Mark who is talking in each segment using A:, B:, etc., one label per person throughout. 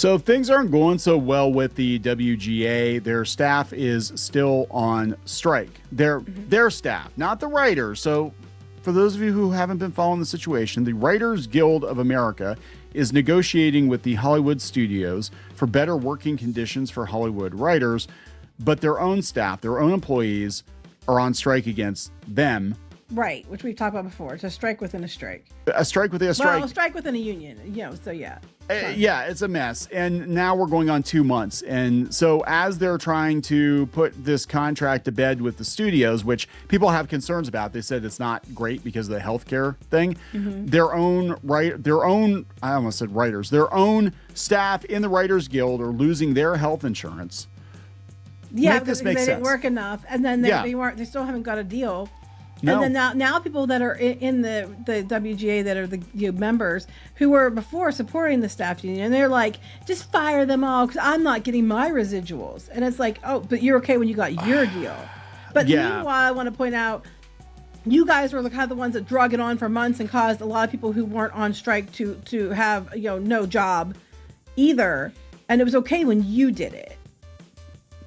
A: So things aren't going so well with the WGA. Their staff is still on strike. Their staff, not the writers. So for those of you who haven't been following the situation, the Writers Guild of America is negotiating with the Hollywood studios for better working conditions for Hollywood writers, but their own staff, their own employees are on strike against them.
B: Right, which we've talked about before. It's a strike within a strike.
A: A strike within a strike.
B: Well, a strike within a union, so yeah.
A: Yeah, it's a mess. And now we're going on 2 months. And so as they're trying to put this contract to bed with the studios, which people have concerns about, they said it's not great because of the healthcare thing. Mm-hmm. Their own staff in the Writers Guild are losing their health insurance.
B: Yeah, because they didn't work enough. And then they still haven't got a deal. No. And then now people that are in the WGA that are the members who were before supporting the staff union, and they're like, just fire them all because I'm not getting my residuals. And it's like, oh, but you're okay when you got your deal. But meanwhile, I want to point out, you guys were the kind of the ones that drug it on for months and caused a lot of people who weren't on strike to have no job either. And it was okay when you did it.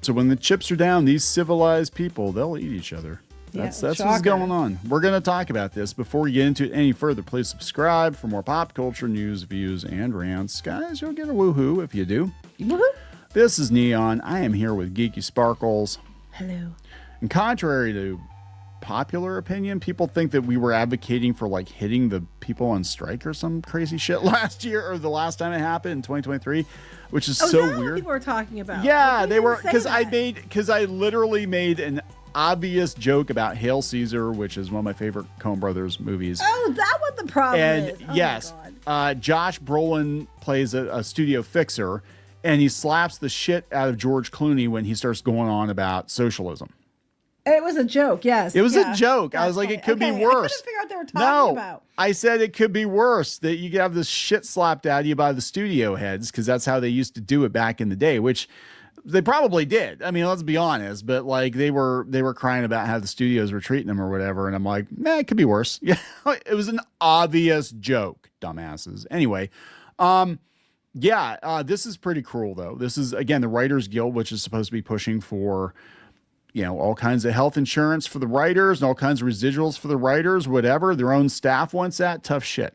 B: So
A: when the chips are down, these civilized people, they'll eat each other. That's what's going on. We're going to talk about this. Before we get into it any further, please subscribe for more pop culture news, views, and rants. Guys, you'll get a woohoo if you do. Woohoo! This is Kneon. I am here with Geeky Sparkles.
B: Hello.
A: And contrary to popular opinion, people think that we were advocating for like hitting the people on strike or some crazy shit last year or the last time it happened in 2023, which is so weird. What
B: people were talking about?
A: Yeah, they were, because I literally made an obvious joke about Hail Caesar, which is one of my favorite Coen Brothers movies.
B: Oh, that was the problem.
A: And yes, Josh Brolin plays a studio fixer, and he slaps the shit out of George Clooney when he starts going on about socialism.
B: It was a joke, yes.
A: It was a joke. I was like, it could be worse.
B: I couldn't figure out what they were talking about.
A: I said it could be worse, that you could have this shit slapped out of you by the studio heads, because that's how they used to do it back in the day, which they probably did. I mean, let's be honest, but like they were crying about how the studios were treating them or whatever. And I'm like, it could be worse. Yeah, it was an obvious joke, dumbasses. Anyway, this is pretty cruel though. This is, again, the Writers Guild, which is supposed to be pushing for, all kinds of health insurance for the writers and all kinds of residuals for the writers, whatever. Their own staff wants that. Tough shit.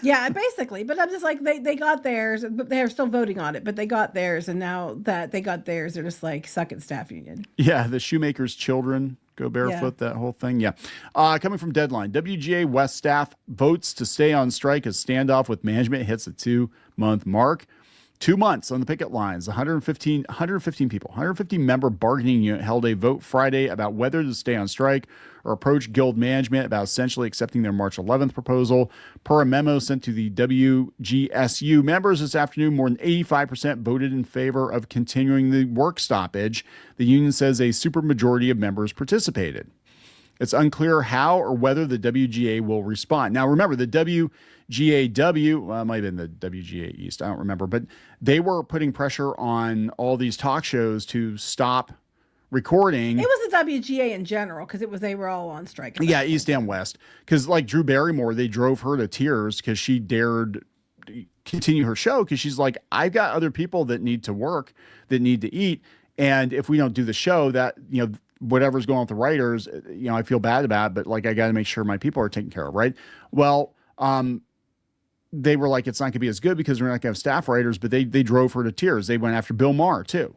B: Yeah, basically. But I'm just like, they got theirs, but they're still voting on it. But they got theirs, and now that they got theirs, they're just like, suck it, staff union. Yeah,
A: the shoemaker's children go barefoot, that whole thing. Yeah. Coming from Deadline, WGA West staff votes to stay on strike as standoff with management hits a 2-month mark. 2 months on the picket lines. 115 people, 150 member bargaining unit held a vote Friday about whether to stay on strike or approach guild management about essentially accepting their March 11th proposal. Per a memo sent to the WGSU members this afternoon, more than 85% voted in favor of continuing the work stoppage. The union says a supermajority of members participated. It's unclear how or whether the WGA will respond. Now, remember, the WGAW, it might have been the WGA East, I don't remember, but they were putting pressure on all these talk shows to stop recording.
B: It was the WGA in general, because they were all on strike.
A: Yeah, East and West. Because like Drew Barrymore, they drove her to tears because she dared continue her show, because she's like, I've got other people that need to work, that need to eat. And if we don't do the show, that, whatever's going on with the writers, I feel bad about it, but like, I got to make sure my people are taken care of. Right. Well, they were like, it's not gonna be as good because we're not gonna have staff writers, but they drove her to tears. They went after Bill Maher too.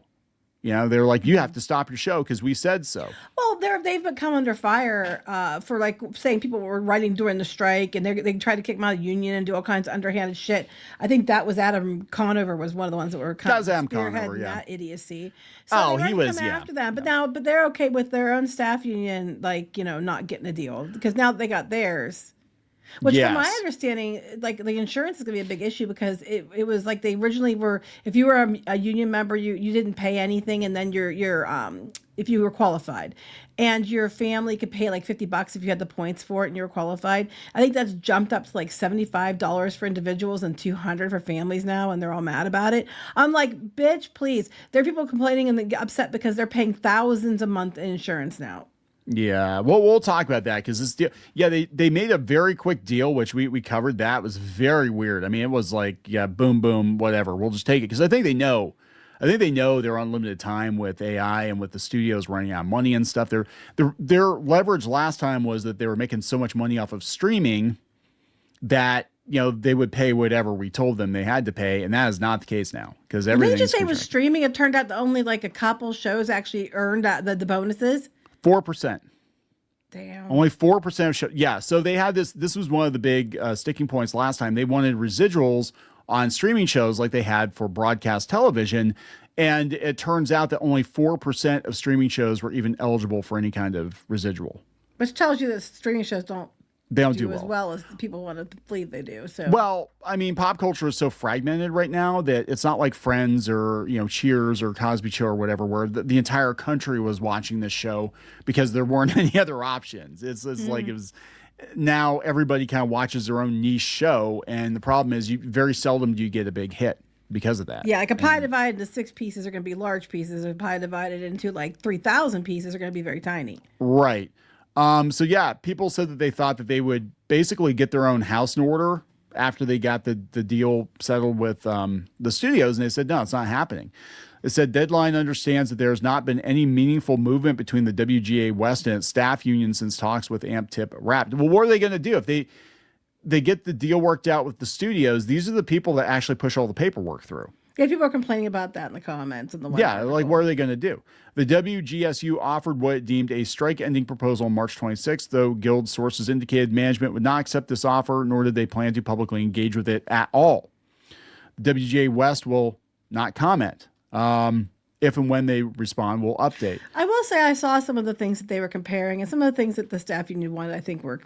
A: They were like, you have to stop your show because we said so.
B: Well, they've come under fire for like saying people were writing during the strike, and they tried to kick them out of the union and do all kinds of underhanded shit. I think that was Adam Conover was one of the ones that were kind of spearheading that idiocy. So
A: he was
B: after them, but they're okay with their own staff union, like not getting a deal because now they got theirs. Which, from my understanding, like the insurance is going to be a big issue because it was like they originally were. If you were a union member, you didn't pay anything, and then your if you were qualified, and your family could pay like $50 if you had the points for it and you were qualified. I think that's jumped up to like $75 for individuals and $200 for families now, and they're all mad about it. I'm like, bitch, please. There are people complaining and they get upset because they're paying thousands a month in insurance now.
A: Yeah, well, we'll talk about that because this deal, they made a very quick deal, which we covered. That was very weird. I mean, it was like, boom, boom, whatever. We'll just take it because I think they know they're unlimited time with AI and with the studios running out of money and stuff. Their leverage last time was that they were making so much money off of streaming that they would pay whatever we told them they had to pay, and that is not the case now because everything.
B: Did you say it was streaming? It turned out that only like a couple shows actually earned the bonuses.
A: 4%.
B: Damn.
A: Only 4% of shows. Yeah. So they had this. This was one of the big sticking points last time. They wanted residuals on streaming shows like they had for broadcast television. And it turns out that only 4% of streaming shows were even eligible for any kind of residual.
B: Which tells you that streaming shows don't do as well as people want to believe they do. So,
A: well, I mean, pop culture is so fragmented right now that it's not like Friends or Cheers or Cosby Show or whatever, where the entire country was watching this show because there weren't any other options. It's like it was. Now everybody kind of watches their own niche show, and the problem is very seldom do you get a big hit because of that.
B: Yeah, like a pie divided into 6 pieces are going to be large pieces, or a pie divided into like 3,000 pieces are going to be very tiny.
A: Right. So yeah, people said that they thought that they would basically get their own house in order after they got the deal settled with the studios, and they said no, it's not happening. It said Deadline understands that there has not been any meaningful movement between the WGA West and its staff union since talks with AMP Tip wrapped. Well, what are they going to do if they get the deal worked out with the studios? These are the people that actually push all the paperwork through.
B: Yeah, people are complaining about that in the comments. And
A: like what are they going to do? The WGSU offered what it deemed a strike-ending proposal on March 26th, though Guild sources indicated management would not accept this offer, nor did they plan to publicly engage with it at all. The WGA West will not comment. If and when they respond, we'll update.
B: I will say I saw some of the things that they were comparing, and some of the things that the staff union wanted, I think, were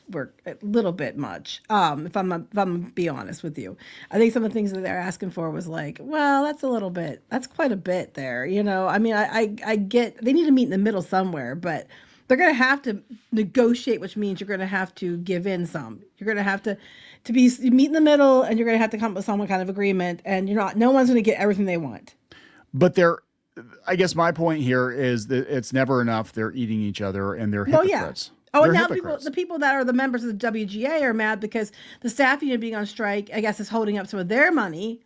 B: a little bit much. If I'm gonna be honest with you, I think some of the things that they're asking for was like, well, that's quite a bit there. I mean, I get they need to meet in the middle somewhere, but they're gonna have to negotiate, which means you're gonna have to give in some. You're gonna have to meet in the middle, and you're gonna have to come up with some kind of agreement, and no one's gonna get everything they want.
A: But I guess my point here is that it's never enough. They're eating each other, and they're hypocrites.
B: Oh, and now the people that are the members of the WGA are mad because the staff union being on strike, I guess, is holding up some of their money.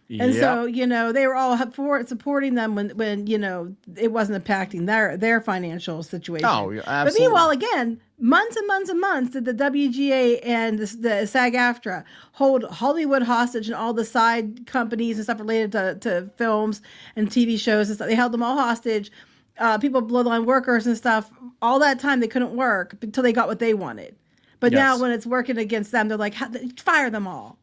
B: And so, they were all supporting them when it wasn't impacting their financial situation. Oh, yeah, absolutely. But meanwhile, again, months and months and months did the WGA and the SAG-AFTRA hold Hollywood hostage and all the side companies and stuff related to films and TV shows and stuff. They held them all hostage. People, bloodline workers and stuff, all that time they couldn't work until they got what they wanted. But now when it's working against them, they're like, fire them all.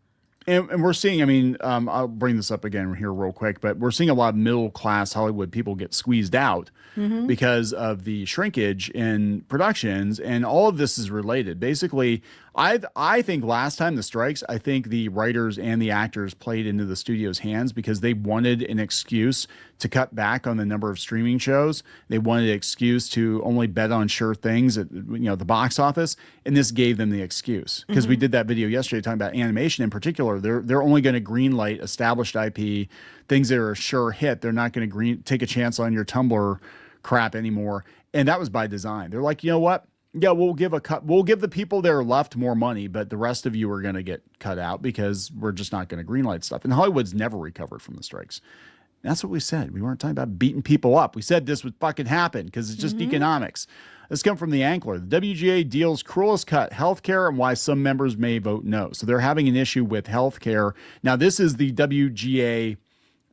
A: And we're seeing, I mean, I'll bring this up again here real quick, but we're seeing a lot of middle-class Hollywood people get squeezed out because of the shrinkage in productions, and all of this is related. Basically, I think last time the strikes, I think the writers and the actors played into the studio's hands because they wanted an excuse to cut back on the number of streaming shows. They wanted an excuse to only bet on sure things at the box office, and this gave them the excuse because we did that video yesterday talking about animation in particular. They're only going to greenlight established IP, things that are a sure hit. They're not going to take a chance on your Tumblr crap anymore, and that was by design. They're like, you know what? Yeah, we'll give the people that are left more money, but the rest of you are going to get cut out because we're just not going to greenlight stuff. And Hollywood's never recovered from the strikes. And that's what we said. We weren't talking about beating people up. We said this would fucking happen because it's just economics. This comes from the Ankler. The WGA deals cruelest cut, healthcare, and why some members may vote no. So they're having an issue with healthcare. Now, this is the WGA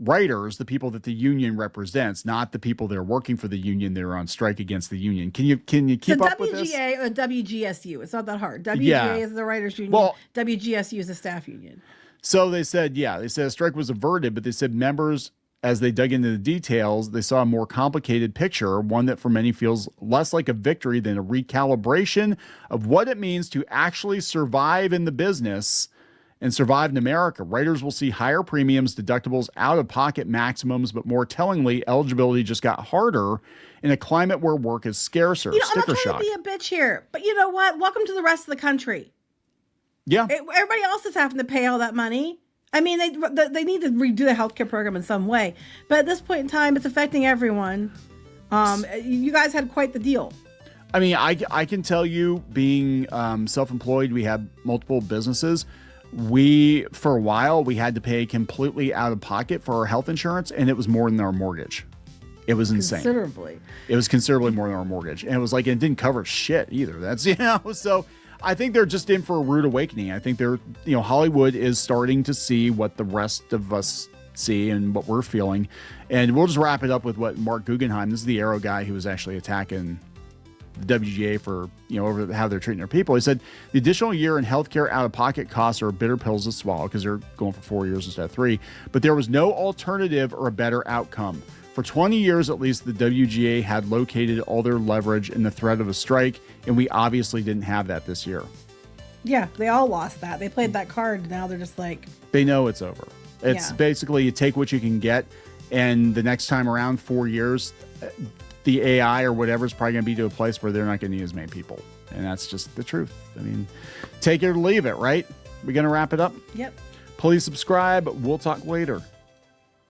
A: writers, the people that the union represents, not the people that are working for the union that are on strike against the union. Can you keep up with this?
B: WGA or WGSU. It's not that hard. WGA is the writers union. Well, WGSU is the staff union.
A: So they said a strike was averted, but they said members, as they dug into the details, they saw a more complicated picture, one that for many feels less like a victory than a recalibration of what it means to actually survive in the business and survive in America. Writers will see higher premiums, deductibles, out-of-pocket maximums, but more tellingly, eligibility just got harder in a climate where work is scarcer.
B: I'm not trying to be a bitch here, but you know what? Welcome to the rest of the country.
A: Yeah.
B: Everybody else is having to pay all that money. I mean, they need to redo the healthcare program in some way. But at this point in time, it's affecting everyone. You guys had quite the deal.
A: I mean, I can tell you, being self-employed, we have multiple businesses. For a while, we had to pay completely out of pocket for our health insurance, and it was more than our mortgage. It was insane.
B: Considerably.
A: It was considerably more than our mortgage. And it was like, it didn't cover shit either. That's, so I think they're just in for a rude awakening. I think Hollywood is starting to see what the rest of us see and what we're feeling. And we'll just wrap it up with what Mark Guggenheim, this is the Arrow guy who was actually attacking the WGA for, over how they're treating their people. He said the additional year in healthcare out-of-pocket costs are bitter pills to swallow because they're going for 4 years instead of 3. But there was no alternative or a better outcome. For 20 years, at least, the WGA had located all their leverage in the threat of a strike, and we obviously didn't have that this year.
B: Yeah, they all lost that. They played that card. Now they're just like...
A: They know it's over. It's basically you take what you can get, and the next time around, 4 years, the AI or whatever is probably going to be to a place where they're not going to need as many people. And that's just the truth. I mean, take it or leave it, right? We going to wrap it up?
B: Yep.
A: Please subscribe. We'll talk later.